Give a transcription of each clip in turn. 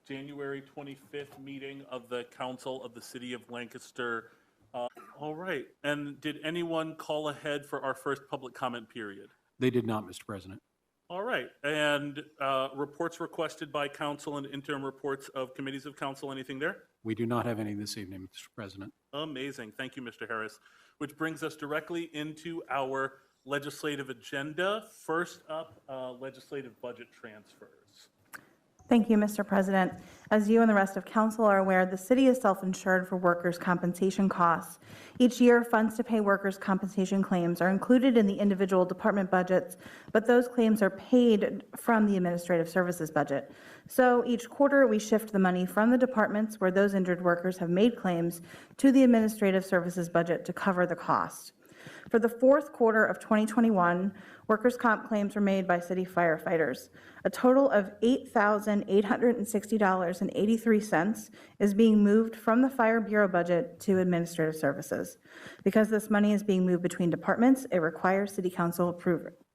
January 25th meeting of the Council of the City of Lancaster. All right, and did anyone call ahead for our first public comment period? They did not, Mr. President. All right, and reports requested by council and interim reports of committees of council, anything there? We do not have any this evening, Mr. President. Amazing, thank you, Mr. Harris. Which brings us directly into our legislative agenda. First up, legislative budget transfers. Thank you, Mr. President. As you and the rest of council are aware, the city is self-insured for workers' compensation costs. Each year, funds to pay workers' compensation claims are included in the individual department budgets, but those claims are paid from the administrative services budget. So each quarter, we shift the money from the departments where those injured workers have made claims to the administrative services budget to cover the cost. For the fourth quarter of 2021, workers' comp claims were made by city firefighters. A total of $8,860.83 is being moved from the Fire Bureau budget to administrative services. Because this money is being moved between departments, it requires City Council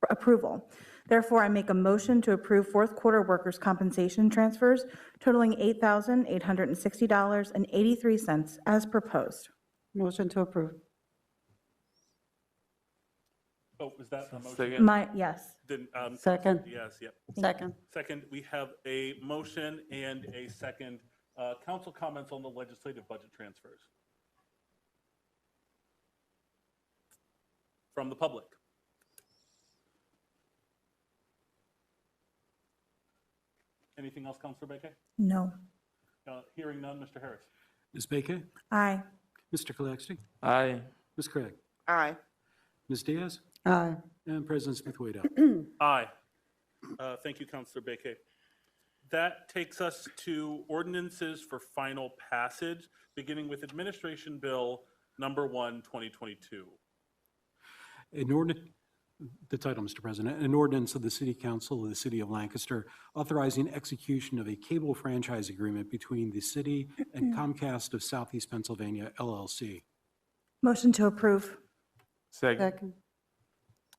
approval. Therefore, I make a motion to approve fourth quarter workers' compensation transfers totaling $8,860.83 as proposed. Motion to approve. Oh, is that a motion? Yes. Second. Yes, yep. Second. Second, we have a motion and a second. Council comments on the legislative budget transfers. From the public. Anything else, Councilor Baker? No. Hearing none, Mr. Harris. Ms. Baker? Aye. Mr. Kalexty? Aye. Ms. Craig? Aye. Ms. Diaz? Aye. And President Smith-Waite. Aye. Thank you, Councilor Baker. That takes us to ordinances for final passage, beginning with Administration Bill Number 1, 2022. The title, Mr. President, an ordinance of the City Council of the City of Lancaster authorizing execution of a cable franchise agreement between the city and Comcast of Southeast Pennsylvania, LLC. Motion to approve. Second.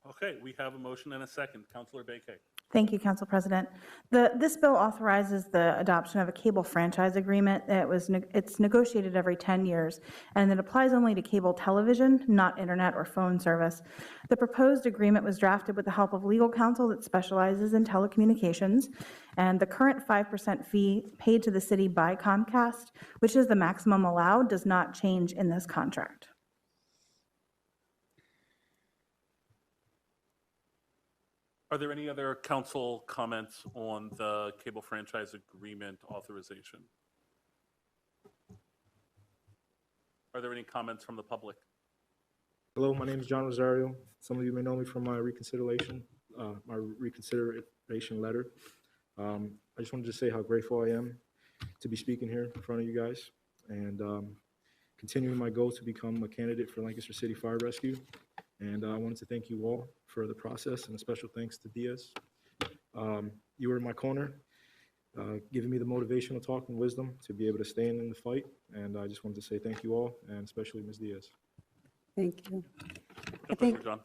Okay, we have a motion and a second. Councilor Baker. Thank you, Council President. This bill authorizes the adoption of a cable franchise agreement. It's negotiated every 10 years, and it applies only to cable television, not internet or phone service. The proposed agreement was drafted with the help of legal counsel that specializes in telecommunications, and the current 5% fee paid to the city by Comcast, which is the maximum allowed, does not change in this contract. Are there any other council comments on the cable franchise agreement authorization? Are there any comments from the public? Hello, my name is John Rosario. Some of you may know me from my reconsideration letter. I just wanted to say how grateful I am to be speaking here in front of you guys and continuing my goal to become a candidate for Lancaster City Fire Rescue. And I wanted to thank you all for the process, and a special thanks to Diaz. You were in my corner, giving me the motivational talk and wisdom to be able to stay in the fight. And I just wanted to say thank you all, and especially Ms. Diaz. Thank you. John.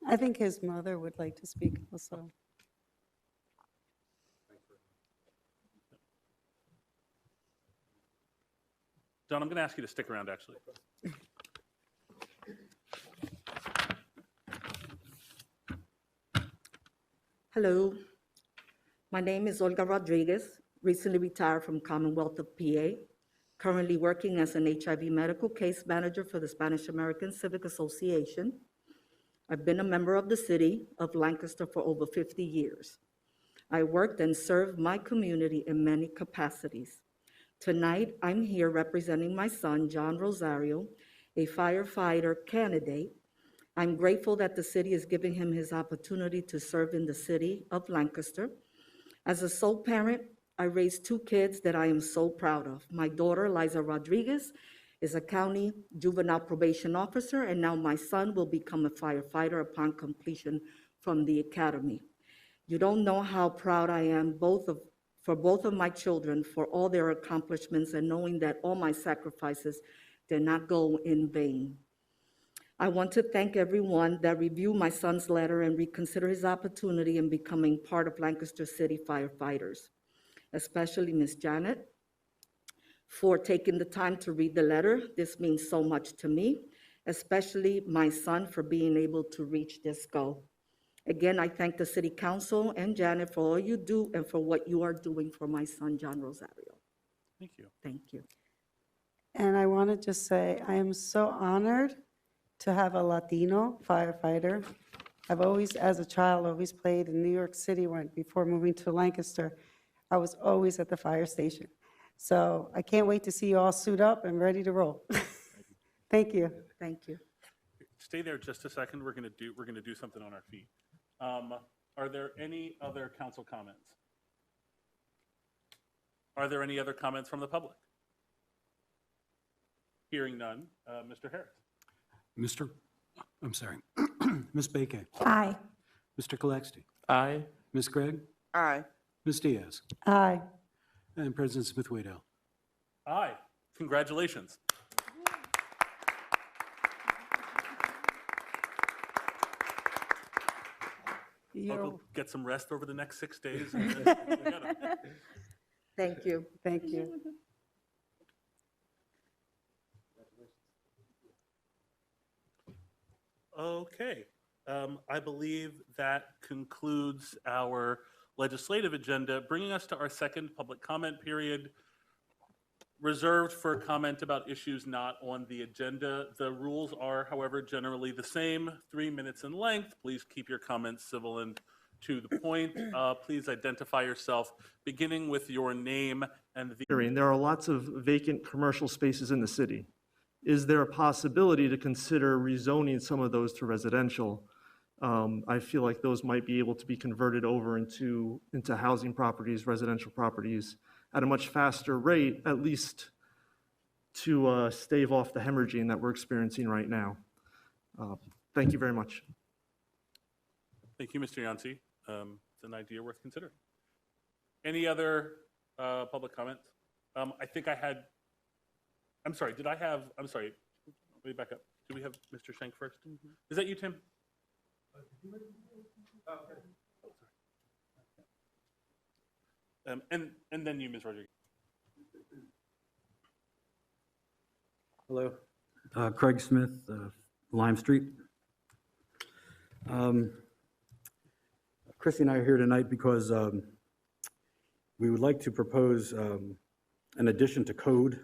I think his mother would like to speak also. John, I'm going to ask you to stick around, actually. Hello, my name is Olga Rodriguez, recently retired from Commonwealth of PA, currently working as an HIV medical case manager for the Spanish American Civic Association. I've been a member of the city of Lancaster for over 50 years. I worked and served my community in many capacities. Tonight, I'm here representing my son, John Rosario, a firefighter candidate. I'm grateful that the city is giving him his opportunity to serve in the city of Lancaster. As a sole parent, I raised two kids that I am so proud of. My daughter, Liza Rodriguez, is a county juvenile probation officer, and now my son will become a firefighter upon completion from the academy. You don't know how proud I am for both of my children for all their accomplishments, and knowing that all my sacrifices did not go in vain. I want to thank everyone that reviewed my son's letter and reconsider his opportunity in becoming part of Lancaster City firefighters, especially Ms. Janet, for taking the time to read the letter. This means so much to me, especially my son for being able to reach this goal. Again, I thank the City Council and Janet for all you do and for what you are doing for my son, John Rosario. Thank you. Thank you. And I want to just say, I am so honored to have a Latino firefighter. I've always, as a child, always played in New York City before moving to Lancaster. I was always at the fire station. So I can't wait to see you all suit up and ready to roll. Thank you. Thank you. Stay there just a second. We're gonna do something on our feet. Are there any other council comments? Are there any other comments from the public? Hearing none, Mr. Harris. I'm sorry, Ms. Baquet, Aye. Mr. Kolexty, Aye. Ms. Gregg, Aye. Ms. Diaz, Aye. and President Smith-Waddell. Aye. Congratulations. I'll go get some rest over the next 6 days. And then we got it. Thank you. Thank you. Okay, I believe that concludes our legislative agenda, bringing us to our second public comment period, reserved for comment about issues not on the agenda. The rules are, however, generally the same, 3 minutes in length. Please keep your comments civil and to the point. Please identify yourself, beginning with your name and the There are lots of vacant commercial spaces in the city. Is there a possibility to consider rezoning some of those to residential? I feel like those might be able to be converted over into housing properties, residential properties, at a much faster rate, at least to stave off the hemorrhaging that we're experiencing right now. Thank you very much. Thank you, Mr. Yancey. It's an idea worth considering. Any other public comments? I think I had, I'm sorry, I'm sorry, let me back up. Do we have Mr. Schenk first? Is that you, Tim? And then you, Ms. Rodriguez. Hello, Craig Smith, Lime Street. Christy and I are here tonight because we would like to propose an addition to code.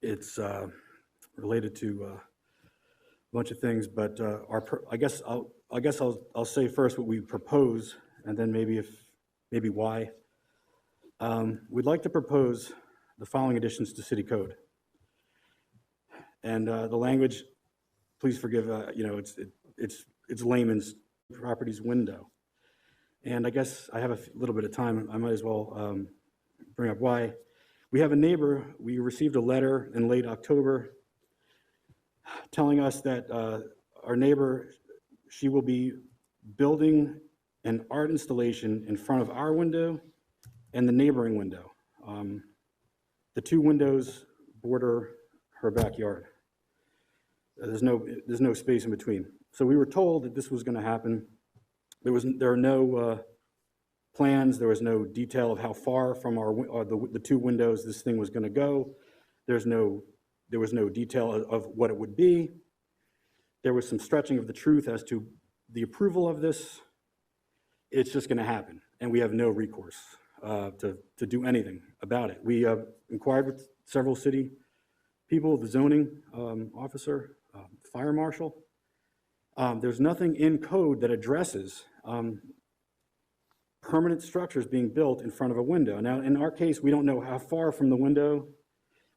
It's related to a bunch of things, but I guess I'll say first what we propose, and then maybe why. We'd like to propose the following additions to city code. And the language, please forgive, it's layman's properties window. And I guess I have a little bit of time. I might as well bring up why. We have a neighbor. We received a letter in late October telling us that our neighbor, she will be building an art installation in front of our window and the neighboring window. The two windows border her backyard. There's no space in between. So we were told that this was going to happen. There are no plans. There was no detail of how far from the two windows this thing was going to go. There was no detail of what it would be. There was some stretching of the truth as to the approval of this. It's just going to happen, and we have no recourse to do anything about it. We inquired with several city people, the zoning officer, fire marshal. There's nothing in code that addresses permanent structures being built in front of a window. Now, in our case, we don't know how far from the window.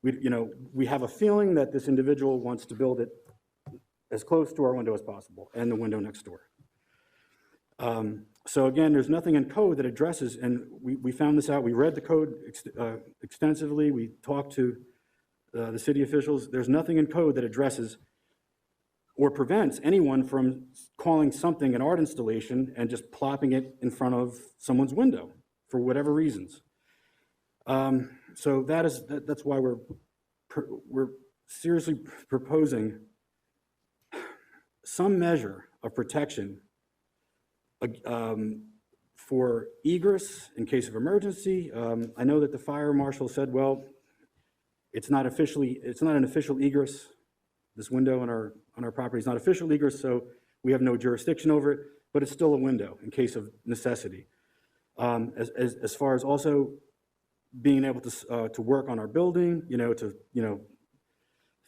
We have a feeling that this individual wants to build it as close to our window as possible and the window next door. So again, there's nothing in code that addresses, and we found this out. We read the code extensively. We talked to the city officials. There's nothing in code that addresses or prevents anyone from calling something an art installation and just plopping it in front of someone's window for whatever reasons. So that's why we're seriously proposing some measure of protection for egress in case of emergency. I know that the fire marshal said, well, it's not an official egress. This window on our property is not official egress, so we have no jurisdiction over it, but it's still a window in case of necessity. As far as also being able to work on our building, to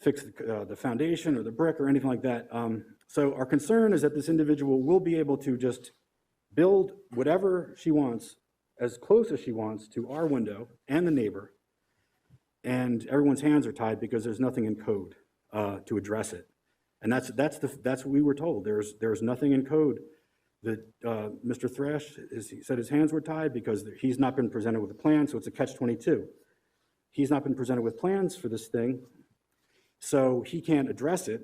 fix the foundation or the brick or anything like that. So our concern is that this individual will be able to just build whatever she wants, as close as she wants to our window and the neighbor, and everyone's hands are tied because there's nothing in code to address it. And that's what we were told. There's nothing in code that Mr. Thrash he said his hands were tied because he's not been presented with a plan, so it's a catch-22. He's not been presented with plans for this thing, so he can't address it.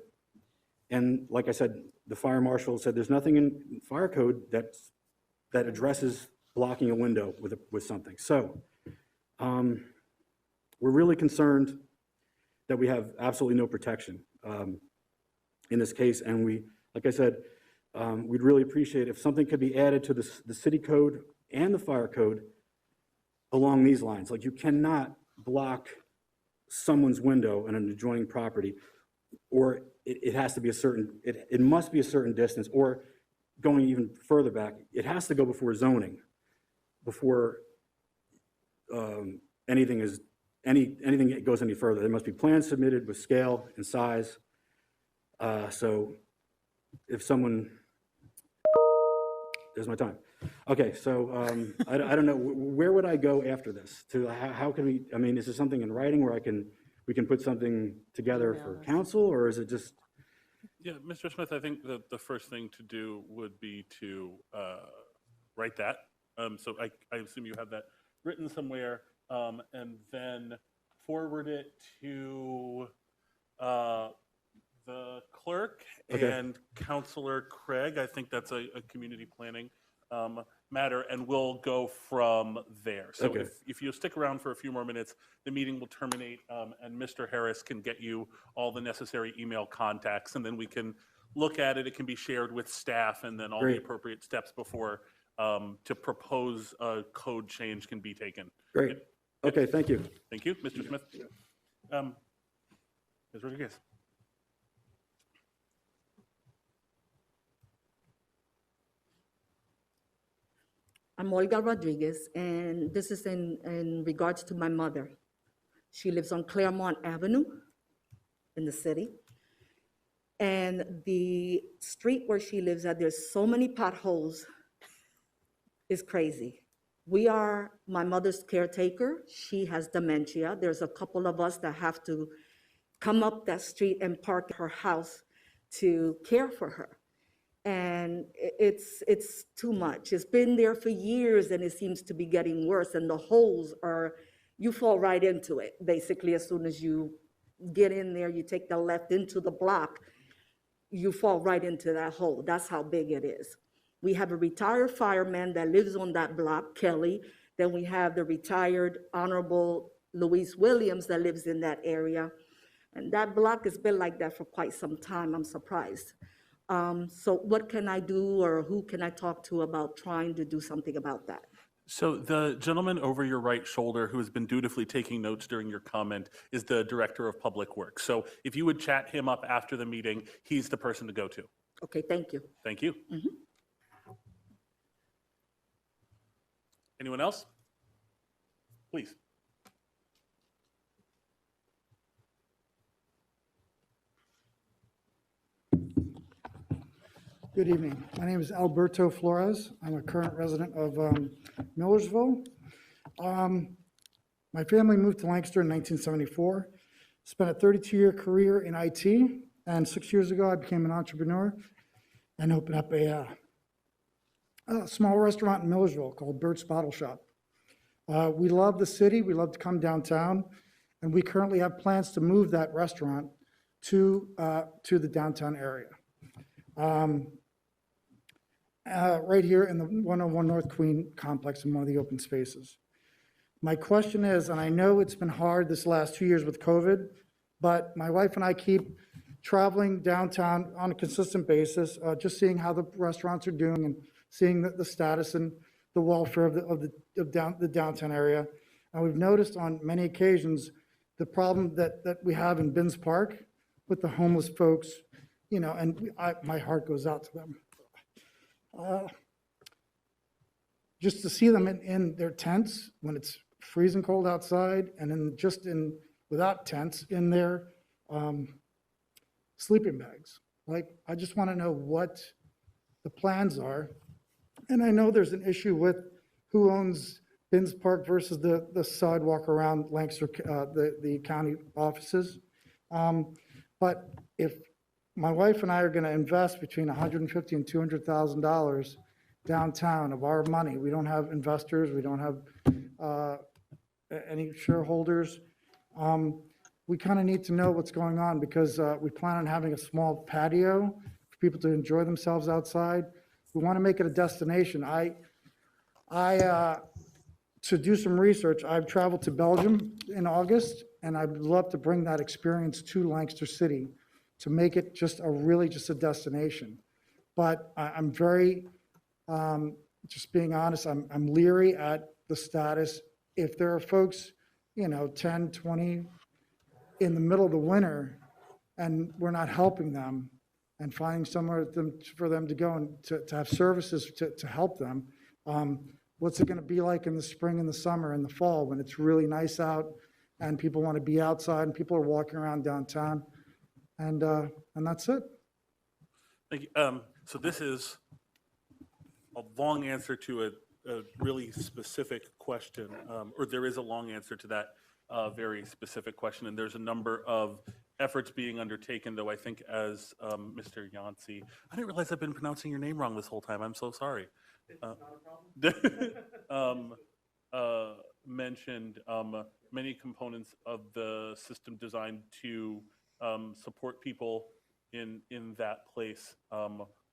And like I said, the fire marshal said there's nothing in fire code that addresses blocking a window with something. So we're really concerned that we have absolutely no protection in this case. And we, like I said, we'd really appreciate if something could be added to the city code and the fire code along these lines. Like, you cannot block someone's window in an adjoining property, or it has to be it must be a certain distance, or going even further back, it has to go before zoning, before anything goes any further. There must be plans submitted with scale and size. So if someone, there's my time. Okay, so I don't know, where would I go after this? How can we, I mean, is there something in writing where we can put something together for council, or is it just? Yeah, Mr. Smith, I think the first thing to do would be to write that. So I assume you have that written somewhere, and then forward it to the clerk and Councilor Craig. I think that's a community planning matter, and we'll go from there. So if you stick around for a few more minutes, the meeting will terminate, and Mr. Harris can get you all the necessary email contacts, and then we can look at it. It can be shared with staff, and then all the appropriate steps before to propose a code change can be taken. Great. Okay, thank you. Thank you, Mr. Smith. Ms. Rodriguez. I'm Olga Rodriguez, and this is in regards to my mother. She lives on Claremont Avenue in the city. And the street where she lives at, there's so many potholes, it's crazy. We are my mother's caretaker. She has dementia. There's a couple of us that have to come up that street and park at her house to care for her. And it's too much. It's been there for years, and it seems to be getting worse. And the holes are, you fall right into it. Basically, as soon as you get in there, you take the left into the block, you fall right into that hole. That's how big it is. We have a retired fireman that lives on that block, Kelly. Then we have the retired Honorable Louise Williams that lives in that area. And that block has been like that for quite some time. I'm surprised. So what can I do, or who can I talk to about trying to do something about that? So the gentleman over your right shoulder who has been dutifully taking notes during your comment is the Director of Public Works. So if you would chat him up after the meeting, he's the person to go to. Okay, thank you. Thank you. Anyone else? Please. Good evening. My name is Alberto Flores. I'm a current resident of Millersville. My family moved to Lancaster in 1974, spent a 32-year career in IT, and 6 years ago I became an entrepreneur and opened up a small restaurant in Millersville called Bert's Bottle Shop. We love the city, we love to come downtown, and we currently have plans to move that restaurant to the downtown area. Right here in the 101 North Queen complex in one of the open spaces. My question is, and I know it's been hard this last 2 years with COVID, but my wife and I keep traveling downtown on a consistent basis, just seeing how the restaurants are doing and seeing the status. And the welfare the downtown area. And we've noticed on many occasions, the problem that we have in Binns Park with the homeless folks, and my heart goes out to them. Just to see them in their tents when it's freezing cold outside, and without tents in their sleeping bags. Like, I just want to know what the plans are. And I know there's an issue with who owns Binns Park versus the sidewalk around Lancaster, the county offices. But if my wife and I are going to invest between $150,000 and $200,000 downtown of our money, we don't have investors, we don't have any shareholders. We kind of need to know what's going on, because we plan on having a small patio for people to enjoy themselves outside. We want to make it a destination. To do some research, I've traveled to Belgium in August, and I'd love to bring that experience to Lancaster City to make it just a destination. But I'm very, just being honest, I'm leery at the status. If there are folks, 10, 20 in the middle of the winter, and we're not helping them and finding somewhere for them to go and to have services to help them, what's it going to be like in the spring and the summer and the fall when it's really nice out and people want to be outside and people are walking around downtown? And that's it. Thank you. So this is a long answer to a really specific question, or there is a long answer to that very specific question, and there's a number of efforts being undertaken, though I think as Mr. Yancey, I didn't realize I've been pronouncing your name wrong this whole time. I'm so sorry. Mentioned many components of the system designed to support people in that place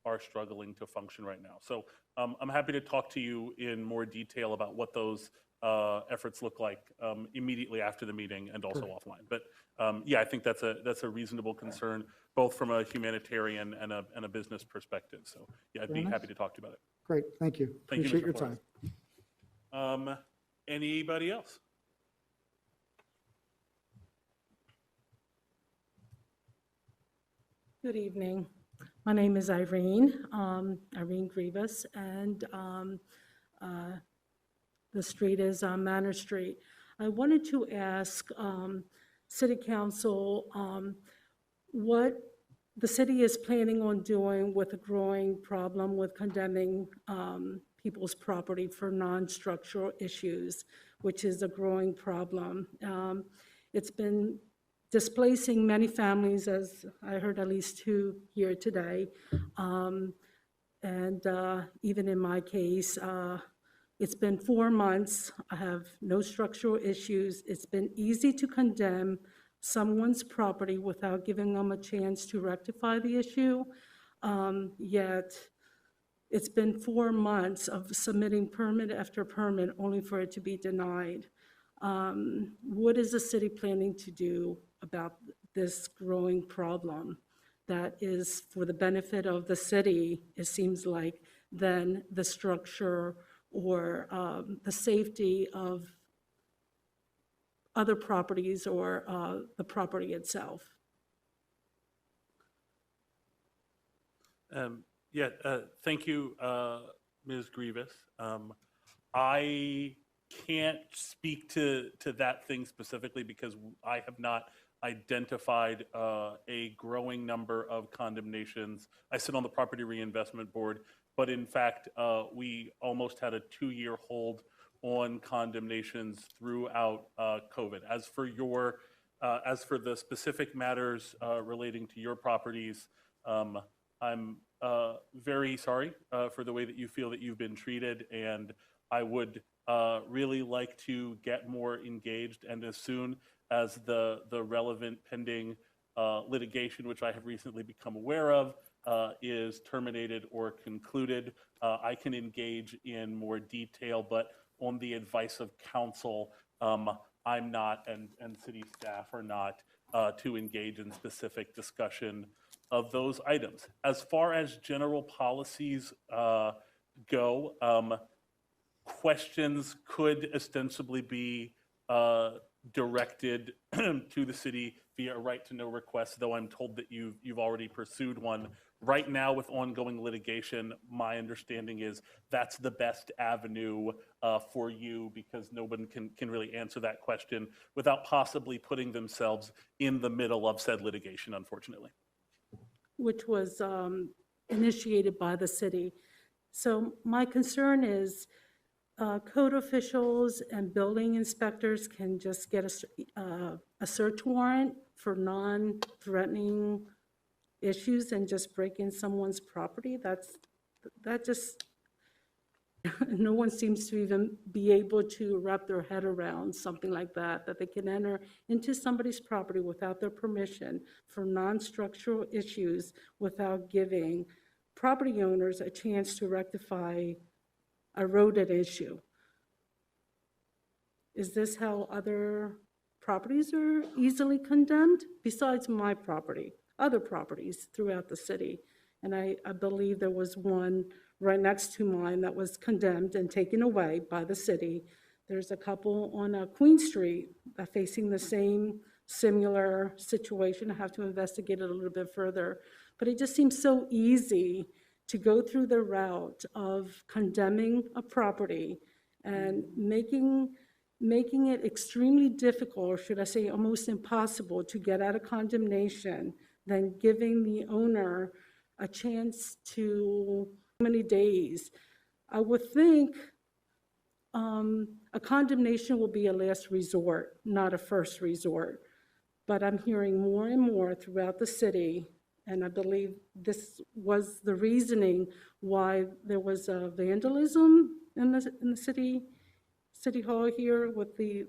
are struggling to function right now. So I'm happy to talk to you in more detail about what those efforts look like immediately after the meeting and also offline. But yeah, I think that's a reasonable concern, both from a humanitarian and a business perspective. So yeah, I'd be happy to talk to you about it. Great, thank you. Thank you, Appreciate Mr. your time. Flores. Anybody else? Good evening. My name is Irene Grievous, and the street is Manor Street. I wanted to ask City Council what the city is planning on doing with a growing problem with condemning people's property for non-structural issues, which is a growing problem. It's been displacing many families, as I heard at least 2 here today. And even in my case, it's been 4 months. I have no structural issues. It's been easy to condemn someone's property without giving them a chance to rectify the issue. Yet it's been 4 months of submitting permit after permit only for it to be denied. What is the city planning to do about this growing problem that is for the benefit of the city, it seems like, than the structure or the safety of other properties or the property itself? Yeah, thank you, Ms. Grievous. I can't speak to that thing specifically because I have not identified a growing number of condemnations. I sit on the Property Reinvestment Board, but in fact, we almost had a 2-year hold on condemnations throughout COVID. As for the specific matters relating to your properties, I'm very sorry for the way that you feel that you've been treated, and I would really like to get more engaged, and as soon as the relevant pending litigation, which I have recently become aware of, is terminated or concluded, I can engage in more detail, but on the advice of counsel, I'm not, and city staff are not, to engage in specific discussion of those items. As far as general policies go, questions could ostensibly be directed to the city via a right to know request, though I'm told that you've already pursued one. Right now, with ongoing litigation, my understanding is that's the best avenue for you, because no one can really answer that question without possibly putting themselves in the middle of said litigation, unfortunately. which was initiated by the city. So my concern is code officials and building inspectors can just get a search warrant for non-threatening issues and just break in someone's property. That just, no one seems to even be able to wrap their head around something like that they can enter into somebody's property without their permission for non-structural issues without giving property owners a chance to rectify a rodent issue. Is this how other properties are easily condemned? Besides my property, other properties throughout the city. And I believe there was one right next to mine that was condemned and taken away by the city. There's a couple on Queen Street that facing the same similar situation. I have to investigate it a little bit further. But it just seems so easy to go through the route of condemning a property and making it extremely difficult, or should I say almost impossible, to get out of condemnation than giving the owner a chance to many days. I would think a condemnation will be a last resort, not a first resort. But I'm hearing more and more throughout the city, and I believe this was the reasoning why there was vandalism in the city hall here with the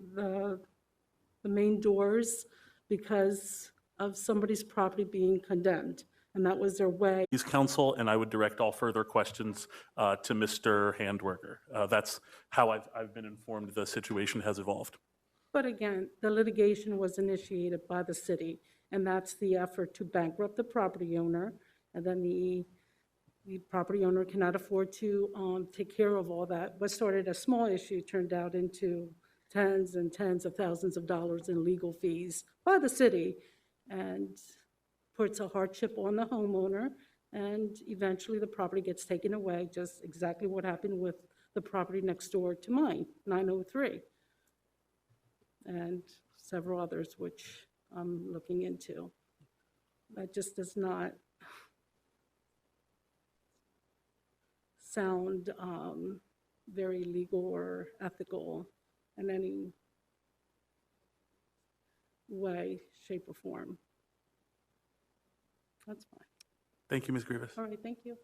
main doors because of somebody's property being condemned. And that was their way. Please, counsel, and I would direct all further questions to Mr. Handwerker. That's how I've been informed the situation has evolved. But again, the litigation was initiated by the city, and that's the effort to bankrupt the property owner, and then the property owner cannot afford to take care of all that. What started a small issue turned out into tens and tens of thousands of dollars in legal fees by the city, and puts a hardship on the homeowner, and eventually the property gets taken away, just exactly what happened with the property next door to mine, 903, and several others which I'm looking into. That just does not sound very legal or ethical in any way, shape, or form. That's fine. Thank you, Ms. Grievous. All right, thank you.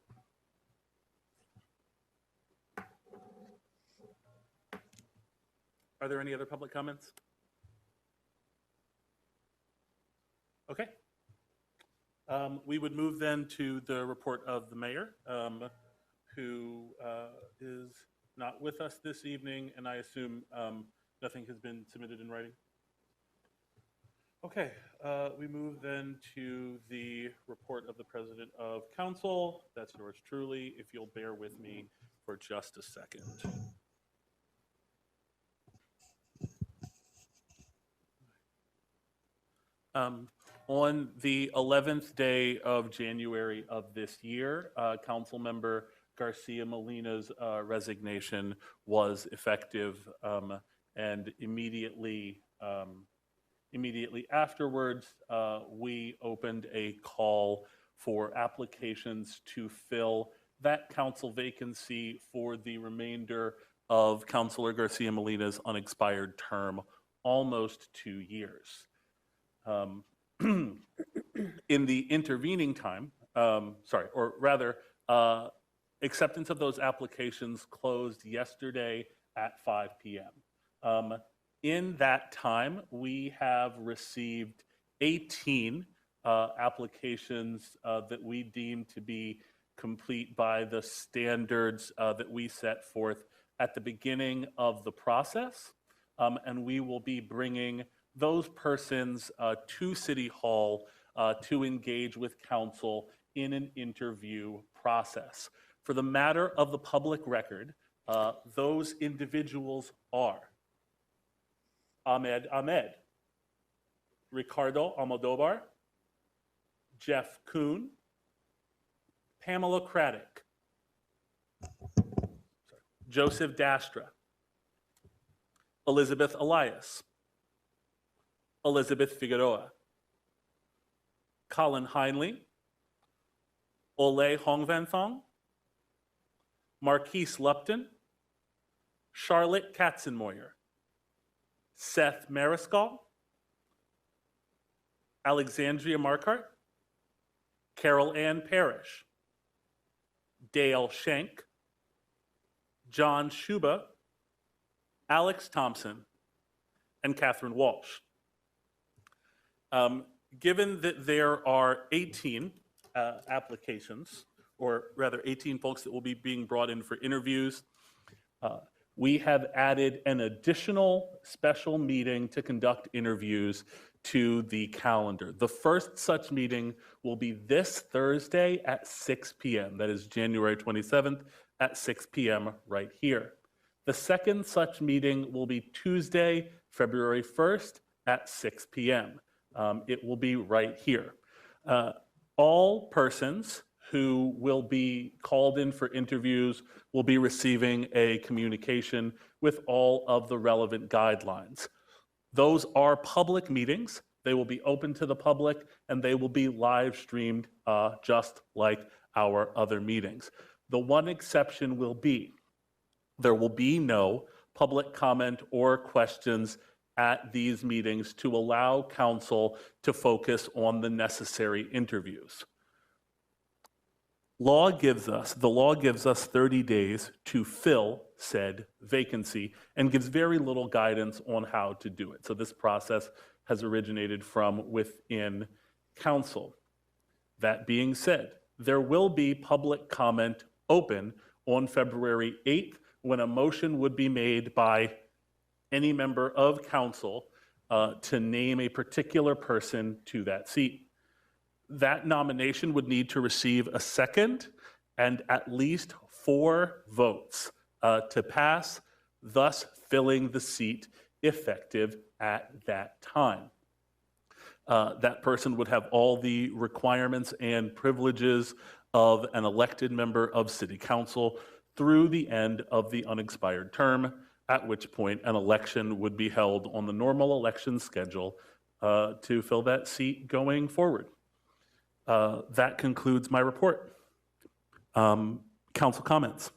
Are there any other public comments? Okay. We would move then to the report of the mayor, who is not with us this evening, and I assume nothing has been submitted in writing. Okay, we move then to the report of the President of Council. That's yours truly, if you'll bear with me for just a second. On the 11th day of January of this year, Councilmember Garcia Molina's resignation was effective, and immediately afterwards, we opened a call for applications to fill that council vacancy for the remainder of Councilor Garcia Molina's unexpired term, almost 2 years. In the intervening time, acceptance of those applications closed yesterday at 5 p.m. In that time, we have received 18 applications that we deem to be complete by the standards that we set forth at the beginning of the process. And we will be bringing those persons to City Hall to engage with council in an interview process. For the matter of the public record, Those individuals are Ahmed Ahmed, Ricardo Almodovar, Jeff Kuhn, Pamela Craddock, Joseph Dastra, Elizabeth Elias, Elizabeth Figueroa, Colin Heinley, Ole Hongvanthong, Marquise Lupton, Charlotte Katzenmoyer, Seth Mariscal, Alexandria Markart, Carol Ann Parrish, Dale Schenk, John Schuba, Alex Thompson, and Catherine Walsh. Given that there are 18 applications, or rather 18 folks that will be being brought in for interviews, we have added an additional special meeting to conduct interviews to the calendar. The first such meeting will be this Thursday at 6 p.m. That is January 27th at 6 p.m. right here. The second such meeting will be Tuesday, February 1st at 6 p.m. It will be right here. All persons who will be called in for interviews will be receiving a communication with all of the relevant guidelines. Those are public meetings. They will be open to the public and they will be live streamed just like our other meetings. The one exception will be there will be no public comment or questions at these meetings to allow council to focus on the necessary interviews. the law gives us 30 days to fill said vacancy and gives very little guidance on how to do it. So this process has originated from within council. That being said, there will be public comment open on February 8th when a motion would be made by any member of council to name a particular person to that seat. That nomination would need to receive a second and at least 4 votes to pass, thus filling the seat effective at that time. That person would have all the requirements and privileges of an elected member of City Council through the end of the unexpired term, at which point an election would be held on the normal election schedule to fill that seat going forward. That concludes my report. Council comments.